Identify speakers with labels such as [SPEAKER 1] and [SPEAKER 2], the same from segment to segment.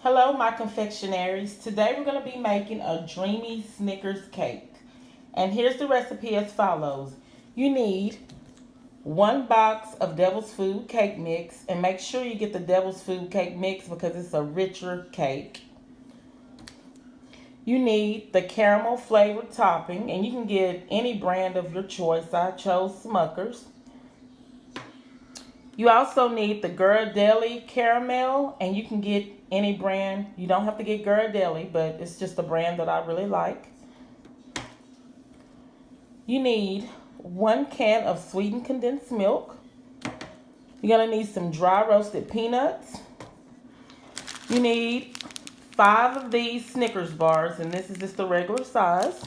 [SPEAKER 1] Hello, my confectionaries. Today we're going to be making a Dreamy Snickers cake. And here's the recipe as follows. You need 1 box of Devil's Food cake mix, and make sure you get the Devil's Food cake mix because it's a richer cake. You need the caramel flavored topping, and you can get any brand of your choice. I chose Smuckers. You also need the Ghiradelli caramel, and you can get any brand. You don't have to get Ghiradelli, but it's just a brand that I really like. You need 1 can of sweetened condensed milk. You're going to need some dry roasted peanuts. You need 5 of these Snickers bars, and this is just the regular size.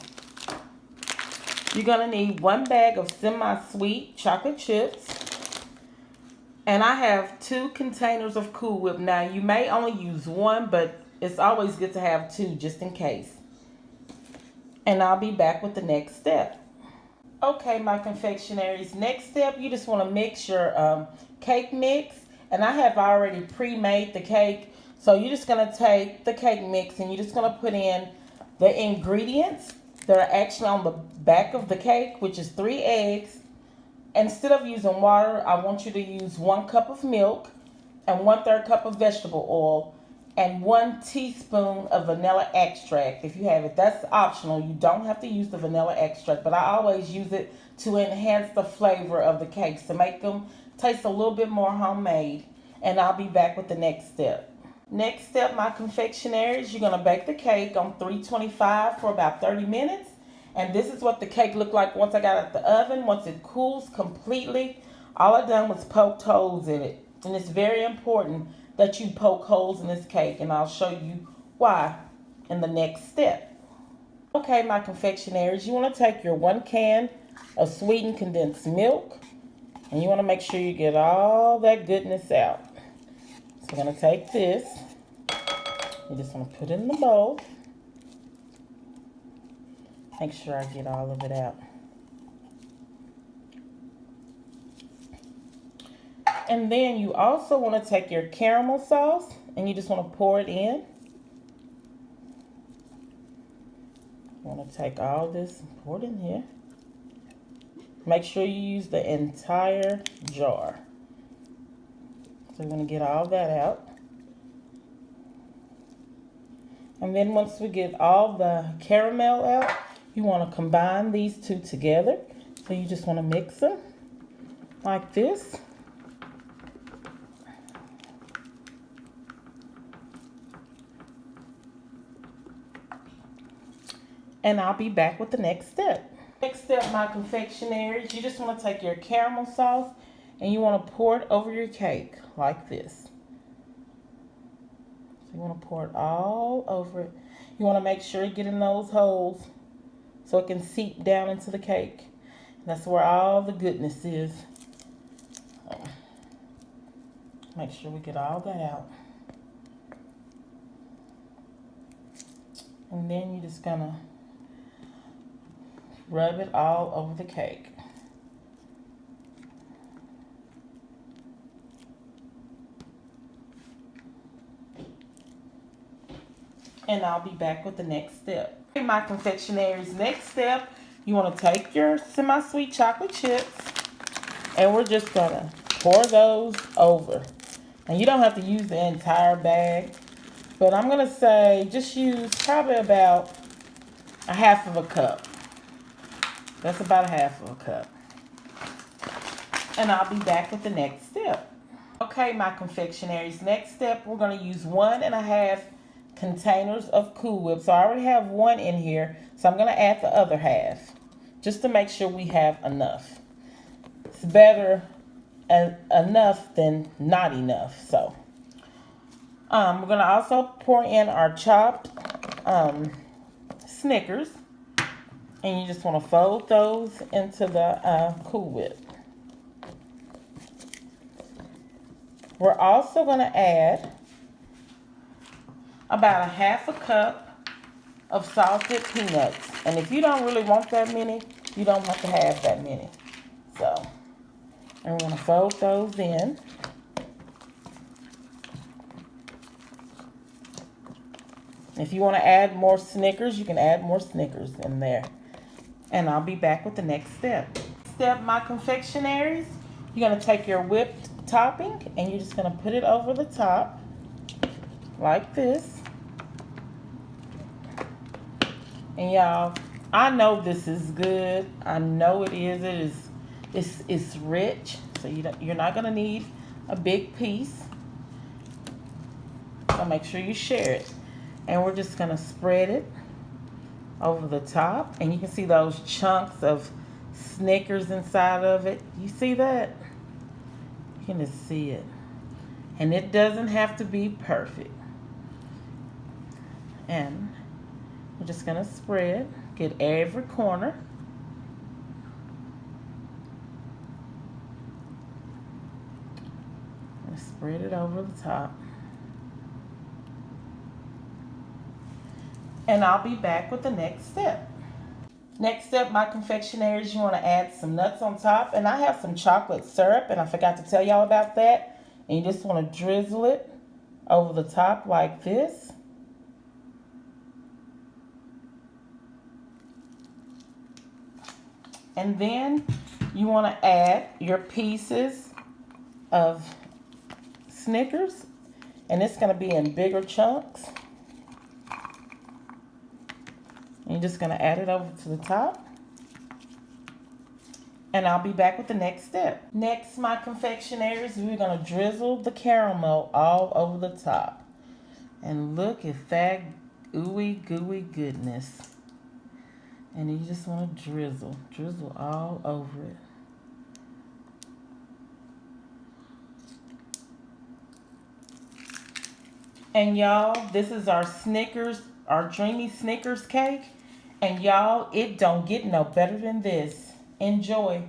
[SPEAKER 1] You're going to need 1 bag of semi-sweet chocolate chips. And I have 2 containers of Cool Whip. Now, you may only use 1, but it's always good to have 2 just in case. And I'll be back with the next step. Okay, my confectionaries. Next step, you just want to mix your cake mix. And I have already pre-made the cake. So you're just going to take the cake mix and you're just going to put in the ingredients that are actually on the back of the cake, which is 3 eggs. Instead of using water, I want you to use 1 cup of milk and 1/3 cup of vegetable oil and 1 teaspoon of vanilla extract. If you have it, that's optional. You don't have to use the vanilla extract, but I always use it to enhance the flavor of the cakes, to make them taste a little bit more homemade. And I'll be back with the next step. Next step, my confectionaries, you're going to bake the cake on 325 for about 30 minutes. And this is what the cake looked like once I got it out the oven. Once it cools completely, all I done was poked holes in it. And it's very important that you poke holes in this cake. And I'll show you why in the next step. Okay, my confectionaries, you want to take your 1 can of sweetened condensed milk. And you want to make sure you get all that goodness out. So I'm going to take this. You just want to put it in the bowl. Make sure I get all of it out. And then you also want to take your caramel sauce and you just want to pour it in. You want to take all this and pour it in here. Make sure you use the entire jar. So we're going to get all that out. And then once we get all the caramel out, you want to combine these 2 together. So you just want to mix them like this. And I'll be back with the next step. Next step, my confectionaries, you just want to take your caramel sauce and you want to pour it over your cake like this. So you want to pour it all over it. You want to make sure you get in those holes so it can seep down into the cake. That's where all the goodness is. Make sure we get all that out. And then you're just gonna rub it all over the cake. And I'll be back with the next step. Okay, my confectionaries, next step, you want to take your semi-sweet chocolate chips and we're just going to pour those over. And you don't have to use the entire bag, but I'm going to say just use probably about 1/2 cup. That's about 1/2 cup. And I'll be back with the next step. Okay, my confectionaries, next step, we're going to use 1.5 containers of Cool Whip. So I already have 1 in here, so I'm going to add the other half just to make sure we have enough. It's better enough than not enough. So we're going to also pour in our chopped Snickers, and you just want to fold those into the Cool Whip. We're also going to add about 1/2 cup of salted peanuts. And if you don't really want that many, you don't have to have that many. So, and we're going to fold those in. If you want to add more Snickers, you can add more Snickers in there. And I'll be back with the next step. Step, my confectionaries, you're going to take your whipped topping and you're just going to put it over the top like this. And y'all, I know this is good. I know it is. It's rich. So you're not going to need a big piece. So make sure you share it. And we're just going to spread it over the top. And you can see those chunks of Snickers inside of it. You see that? You can just see it. And it doesn't have to be perfect. And we're just going to spread. Get every corner. And spread it over the top. And I'll be back with the next step. Next step, my confectionaries, you want to add some nuts on top. And I have some chocolate syrup, and I forgot to tell y'all about that. And you just want to drizzle it over the top like this. And then you want to add your pieces of Snickers. And it's going to be in bigger chunks. And you're just going to add it over to the top. And I'll be back with the next step. Next, my confectionaries, we're going to drizzle the caramel all over the top. And look at that ooey gooey goodness. And you just want to drizzle all over it. And y'all, this is our Snickers, our Dreamy Snickers cake. And y'all, it don't get no better than this. Enjoy.